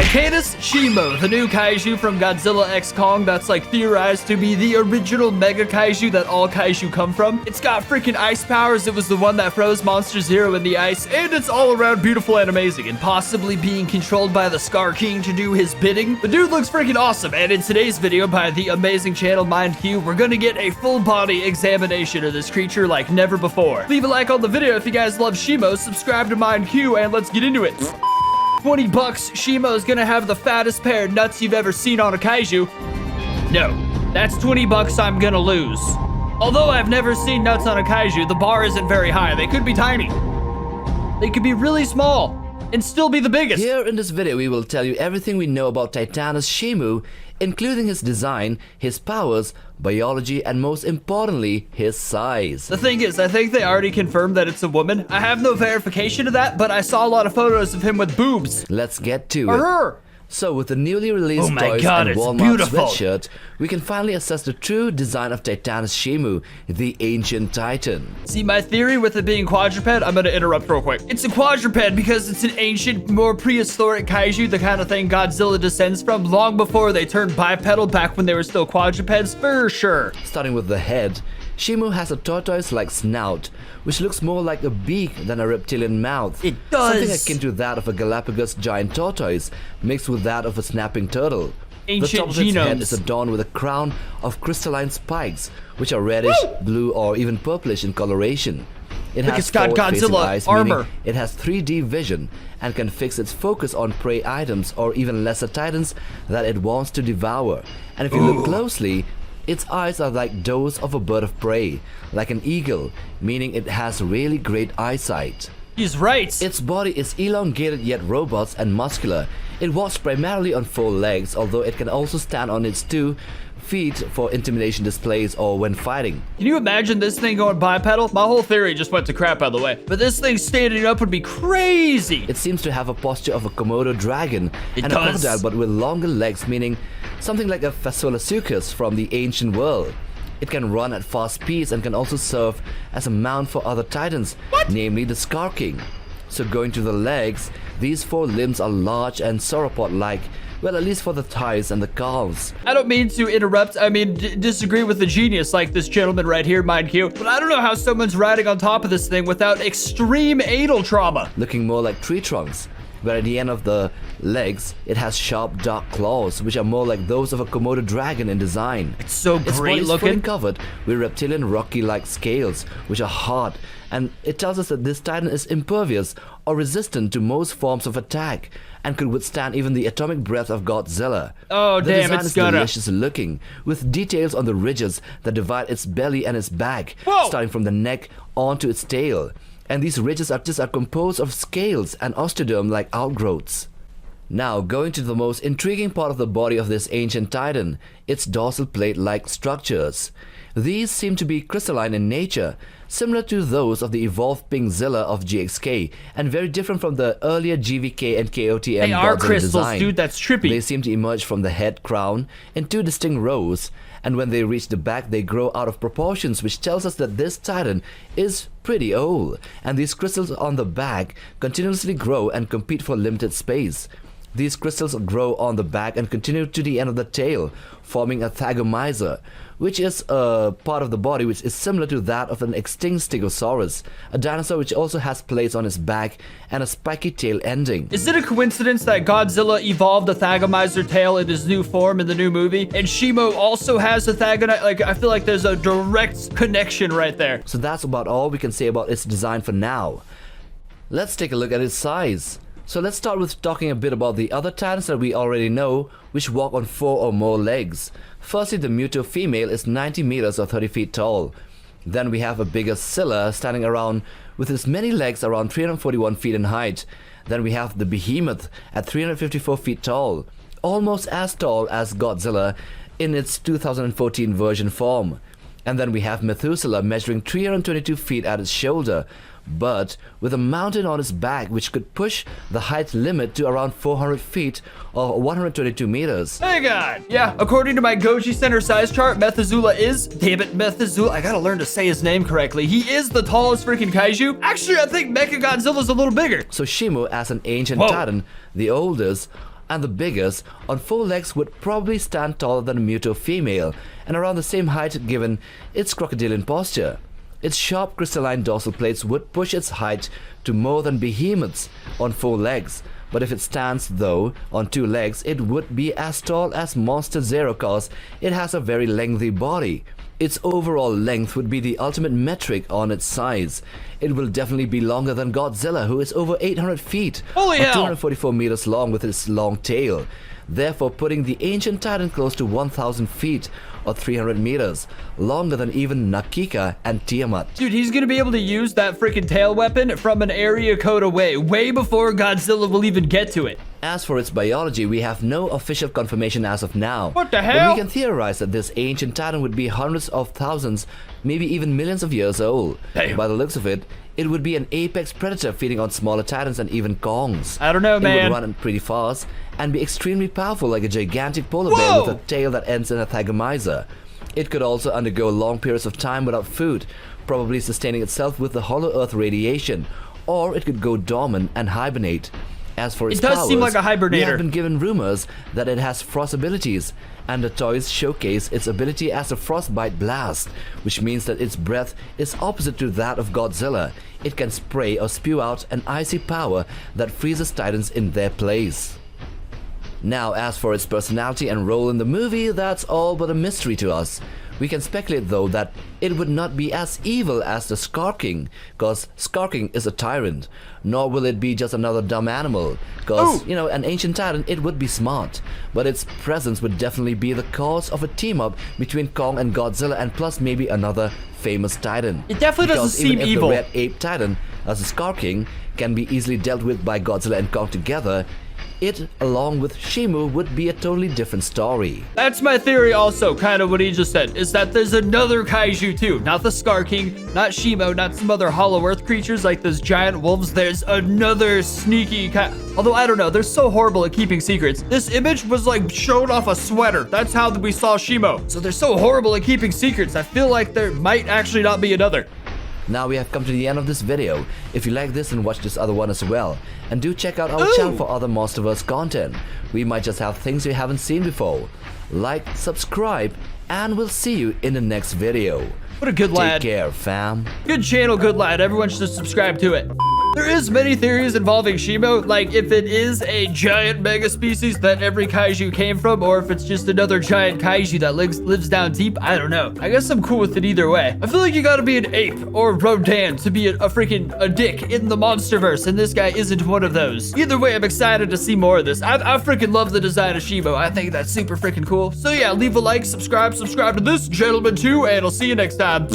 Titanus Shimo, the new kaiju from Godzilla x Kong that's like theorized to be the original mega kaiju that all kaiju come from. It's got freaking ice powers. It was the one that froze Monster Zero in the ice, and it's all around beautiful and amazing, and possibly being controlled by the Scar King to do his bidding. The dude looks freaking awesome, and in today's video by the amazing channel MindQ, we're gonna get a full body examination of this creature like never before. Leave a like on the video if you guys love Shimo, subscribe to MindQ, and let's get into it. $20, Shimo's gonna have the fattest pair of nuts you've ever seen on a kaiju. No, that's $20 I'm gonna lose. Although I've never seen nuts on a kaiju, the bar isn't very high. They could be tiny. They could be really small and still be the biggest. Here in this video, we will tell you everything we know about Titanus Shimo, including his design, his powers, biology, and most importantly, his size. The thing is, I think they already confirmed that it's a woman. I have no verification of that, but I saw a lot of photos of him with boobs. Let's get to Her. it. So with the newly released toys and Walmart beautiful sweatshirt, we can finally assess the true design of Titanus Shimo, the ancient titan. See, my theory with it being quadruped, I'm gonna interrupt real quick. It's a quadruped because it's an ancient, more prehistoric kaiju, the kind of thing Godzilla descends from long before they turned bipedal back when they were still quadrupeds, for sure. Starting with the head, Shimo has a tortoise-like snout, which looks more like a beak than a reptilian mouth. It does. Something akin to that of a Galapagos giant tortoise, mixed with that of a snapping turtle. Ancient the top of its head genomes. is adorned with a crown of crystalline spikes, which are reddish, blue, or even purplish in coloration. It Look, has it's got forward-facing Godzilla eyes, armor. meaning it has 3D vision and can fix its focus on prey items or even lesser titans that it wants to devour. And if you look closely, its eyes are like those of a bird of prey, like an eagle, meaning it has really great eyesight. He's right. Its body is elongated yet robust and muscular. It walks primarily on 4 legs, although it can also stand on its 2 feet for intimidation displays or when fighting. Can you imagine this thing going bipedal? My whole theory just went to crap, by the way. But this thing standing up would be crazy. It seems to have a posture of a Komodo dragon It and does. a crocodile, but with longer legs, meaning something like a Phaseolasuchus from the ancient world. It can run at fast speeds and can also serve as a mount for other titans, namely the Scar King. So going to the legs, these 4 limbs are large and sauropod-like, well, at least for the thighs and the calves. I don't mean to interrupt, disagree with the genius like this gentleman right here, MindQ, but I don't know how someone's riding on top of this thing without extreme anal trauma. Looking more like tree trunks, where at the end of the legs, it has sharp dark claws, which are more like those of a Komodo dragon in design. It's so Its body great is fully looking. covered with reptilian rocky-like scales, which are hard, and it tells us that this titan is impervious or resistant to most forms of attack, and could withstand even the atomic breath of Godzilla. Oh, the damn, design it's is gonna. delicious looking, with details on the ridges that divide its belly and its back, Whoa. starting from the neck onto its tail. And these ridges are composed of scales and osteoderm-like outgrowths. Now, going to the most intriguing part of the body of this ancient titan, its dorsal plate-like structures. These seem to be crystalline in nature, similar to those of the evolved Pinkzilla of GXK, and very different from the earlier GVK and KOTM They are Godzilla crystals, design. dude, that's trippy. They seem to emerge from the head crown in 2 distinct rows, and when they reach the back, they grow out of proportions, which tells us that this titan is pretty old, and these crystals on the back continuously grow and compete for limited space. These crystals grow on the back and continue to the end of the tail, forming a thagomizer, which is a part of the body which is similar to that of an extinct Stegosaurus, a dinosaur which also has plates on its back and a spiky tail ending. Is it a coincidence that Godzilla evolved a Thagomizer tail in his new form in the new movie? And Shimo also has a Thagonite? Like, I feel like there's a direct connection right there. So that's about all we can say about its design for now. Let's take a look at its size. So let's start with talking a bit about the other titans that we already know, which walk on 4 or more legs. Firstly, the Muto female is 90 meters or 30 feet tall. Then we have a bigger Scylla standing around with its many legs around 341 feet in height. Then we have the Behemoth at 354 feet tall, almost as tall as Godzilla in its 2014 version form. And then we have Methuselah measuring 322 feet at its shoulder, but with a mountain on its back which could push the height limit to around 400 feet or 122 meters. Hey God! Yeah, according to my Goji Center size chart, Methuselah is, damn it, Methuselah, I gotta learn to say his name correctly. He is the tallest freaking kaiju. Actually, I think Mechagodzilla's a little bigger. So Shimo, as an ancient Whoa. titan, the oldest, And the biggest, on 4 legs, would probably stand taller than a Muto female and around the same height given its crocodilian posture. Its sharp crystalline dorsal plates would push its height to more than behemoths on 4 legs. But if it stands, though, on 2 legs, it would be as tall as Monster Zero cause it has a very lengthy body. Its overall length would be the ultimate metric on its size. It will definitely be longer than Godzilla, who is over 800 feet, Holy or hell! 244 meters long with its long tail, therefore putting the ancient titan close to 1,000 feet, or 300 meters, longer than even Nakika and Tiamat. Dude, he's gonna be able to use that freaking tail weapon from an area code away, way before Godzilla will even get to it. As for its biology, we have no official confirmation as of now. What the But hell? we can theorize that this ancient titan would be hundreds of thousands, maybe even millions of years old. Damn. By the looks of it, it would be an apex predator feeding on smaller titans and even Kongs. I don't know, It man. would run pretty fast and be extremely powerful like a gigantic polar bear Whoa! with a tail that ends in a thagomizer. It could also undergo long periods of time without food, probably sustaining itself with the hollow earth radiation, or it could go dormant and hibernate. As for its It does seem powers, like a hibernator. we have been given rumors that it has frost abilities, and the toys showcase its ability as a frostbite blast, which means that its breath is opposite to that of Godzilla. It can spray or spew out an icy power that freezes titans in their place. Now, as for its personality and role in the movie, that's all but a mystery to us. We can speculate though that it would not be as evil as the Scar King, cause Scar King is a tyrant, nor will it be just another dumb animal, cause, Ooh. an ancient titan, it would be smart, but its presence would definitely be the cause of a team-up between Kong and Godzilla and plus maybe another famous titan. It definitely doesn't Because even seem if evil. the Red Ape Titan, as the Scar King, can be easily dealt with by Godzilla and Kong together, it, along with Shimo, would be a totally different story. That's my theory also, kind of what he just said, is that there's another kaiju too. Not the Scar King, not Shimo, not some other Hollow Earth creatures like those giant wolves. There's another sneaky although I don't know, they're so horrible at keeping secrets. This image was like shown off a sweater. That's how we saw Shimo. So they're so horrible at keeping secrets. I feel like there might actually not be another. Now we have come to the end of this video. If you like this, then watch this other one as well. And do check out our Ooh. channel for other Monsterverse content. We might just have things you haven't seen before. Like, subscribe, and we'll see you in the next video. What a good lad. Take care, fam. Good channel, good lad. Everyone should subscribe to it. There is many theories involving Shimo, like if it is a giant mega species that every kaiju came from, or if it's just another giant kaiju that lives down deep. I don't know. I guess I'm cool with it either way. I feel like you gotta be an ape or Rodan to be a freaking dick in the Monsterverse, and this guy isn't one of those. Either way, I'm excited to see more of this. I freaking love the design of Shimo. I think that's super freaking cool. So yeah, leave a like, subscribe to this gentleman too, and I'll see you next time.